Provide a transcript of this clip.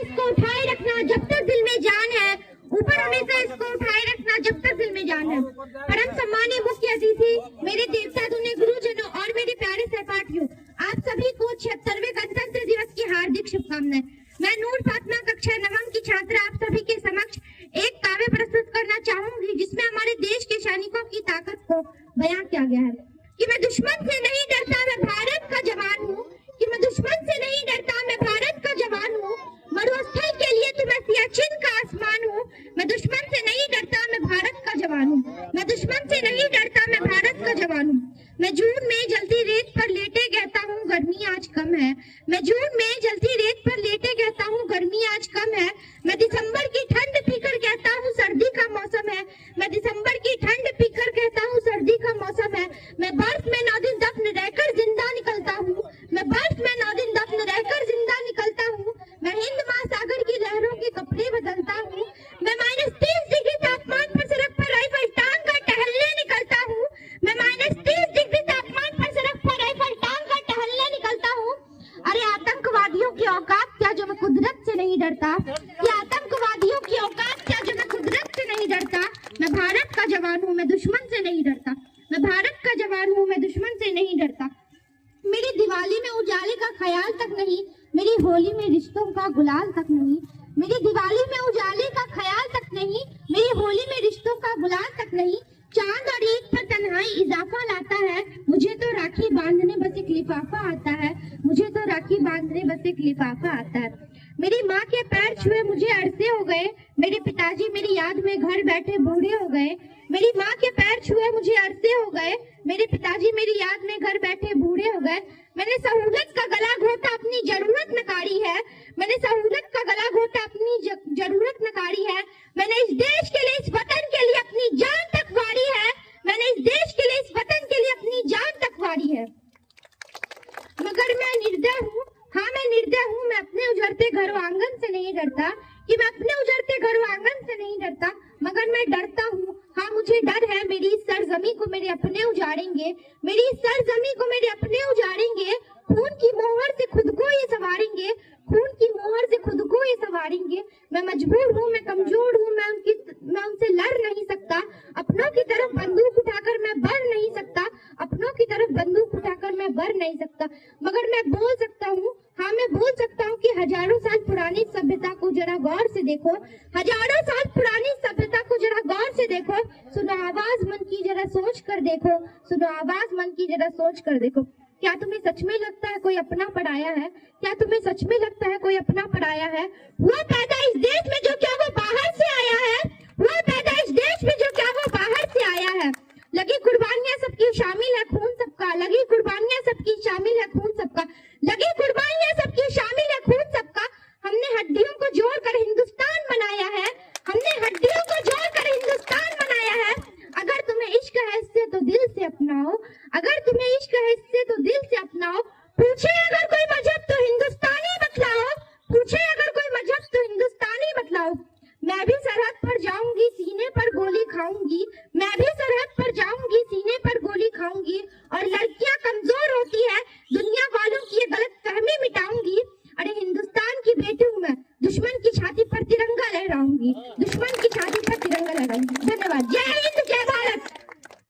इसको उठाए रखना जब तक दिल में जान है, ऊपर होने से इसको उठाए रखना जब तक दिल में जान है। परम सम्मानीय मुख्य अतिथि, मेरे देवता दुने गुरुजनों और मेरे प्यारे सहपाठियों, आप सभी को 76वें गणतंत्र दिवस की हार्दिक शुभकामनाएं। मैं नूर फातिमा कक्षा नवम की छात्रा आप सभी के समक्ष एक काव्य प्रस्तुत करना चाहूंगी जिसमें हमारे देश के सैनिकों की ताकत को बयां किया गया है कि मैं दुश्मन से नहीं डरता, मैं भारत का जवान हूँ, कि मैं दुश्मन से नहीं डरता, मैं भारत का जवान हूँ, मरुस्थल के लिए तो मैं सियाचिन का आसमान हूँ, मैं दुश्मन से नहीं डरता, मैं भारत का जवान हूँ, मैं दुश्मन से नहीं डरता, मैं भारत का जवान हूँ। मैं जून में जलती रेत पर लेटे कहता हूँ गर्मी आज कम है, मैं जून में जलती रेत पर लेटे कहता हूँ गर्मी आज कम है, मैं दिसंबर की ठंड पीकर कहता हूँ सर्दी का मौसम है, मैं दिसंबर की ठंड पीकर कहता हूँ सर्दी का मौसम है, मैं बर्फ में 9 दिन दफन रहकर जिंदा निकलता हूँ, मैं बर्फ में 9 दिन दफन रहकर जिंदा निकलता हूँ, मैं हिंद महासागर की लहरों के कपड़े बदलता हूँ, मैं -30 डिग्री तापमान पर सड़क पर राइफल टांग कर टहलने निकलता हूँ, मैं -30 डिग्री तापमान पर सड़क पर राइफल टांग कर टहलने निकलता हूँ। अरे आतंकवादियों की औकात क्या जो मैं कुदरत से नहीं डरता, ये आतंकवादियों की औकात क्या जो मैं कुदरत से नहीं डरता, मैं भारत का जवान हूँ, मैं दुश्मन से नहीं डरता, मैं भारत का जवान हूँ, मैं दुश्मन से नहीं डरता। मेरी दिवाली में उजाले का ख्याल तक नहीं, मेरी होली में रिश्तों का गुलाल तक नहीं, मेरी दिवाली में उजाले का ख्याल तक नहीं, मेरी होली में रिश्तों का गुलाल तक नहीं, चांद और ईद पर तन्हाई इजाफा लाता है, मुझे तो राखी बांधने बस एक लिफाफा आता है, मुझे तो राखी बांधने बस एक लिफाफा आता है। मेरी माँ के पैर छुए मुझे अरसे हो गए, मेरे पिताजी मेरी याद में घर बैठे बूढ़े हो गए, मेरी माँ के पैर छुए मुझे अरसे हो गए, मेरे पिताजी मेरी याद में घर बैठे बूढ़े हो गए। मैंने सहूलत का गला घोटा अपनी जरूरत नकारी है, मैंने सहूलत का गला घोटा अपनी जरूरत नकारी है, मैंने इस देश के लिए, इस वतन के लिए अपनी जान तक वारी है, मैंने इस देश के लिए, इस वतन के लिए अपनी जान तक वारी है। मगर मैं निर्दय हूँ, हाँ मैं निर्दय हूँ, मैं अपने उजड़ते घर आंगन से नहीं डरता, कि मैं अपने उजड़ते घर आंगन से नहीं डरता, मगर मैं डरता हूँ, हाँ मुझे डर है मेरी इस सरजमी को मेरे अपने उजाड़ेंगे, मेरी इस सरजमी को मेरे अपने उजाड़ेंगे, खून की मोहर से खुद को ये सवारेंगे, खून की मोहर से खुद को ये सवारेंगे। मैं मजबूर हूँ, मैं कमजोर हूँ, मैं उनसे लड़ नहीं सकता, अपनों की तरफ बंदूक उठाकर मैं बढ़ नहीं सकता, अपनों की तरफ बंदूक उठाकर मैं बढ़ नहीं सकता, मगर मैं बोल सकता हूँ, हाँ मैं बोल सकता हूँ कि हजारों साल पुरानी सभ्यता को जरा गौर से देखो, हजारों साल पुरानी सभ्यता को जरा गौर से देखो, सुनो आवाज मन की जरा सोच कर देखो, सुनो आवाज मन की जरा सोच कर देखो। क्या तुम्हें सच में लगता है कोई अपना पढ़ाया है, क्या तुम्हें सच में लगता है कोई अपना पढ़ाया है, वो पैदा इस देश में जो क्या वो बाहर से आया है, वो पैदा इस देश में जो क्या वो बाहर से आया है। लगी कुर्बानियां सबकी शामिल है खून सबका, लगी कुर्बानियां सबकी शामिल है खून सबका, लगी कुर्बानियां सबकी शामिल है खून सबका। हमने हड्डियों को जोड़कर हिंदुस्तान बनाया है, हमने हड्डियों को जोड़कर हिंदुस्तान बनाया है। अगर तुम्हें इश्क है इससे तो दिल से अपनाओ, अगर तुम्हें इश्क है इससे तो दिल से अपनाओ, पूछे अगर कोई मजहब तो हिंदुस्तानी बतलाओ, पूछे अगर कोई मजहब तो हिंदुस्तानी बतलाओ। मैं भी सरहद पर जाऊंगी सीने पर गोली खाऊंगी, मैं भी सरहद पर जाऊंगी सीने पर गोली खाऊंगी, और लड़कियां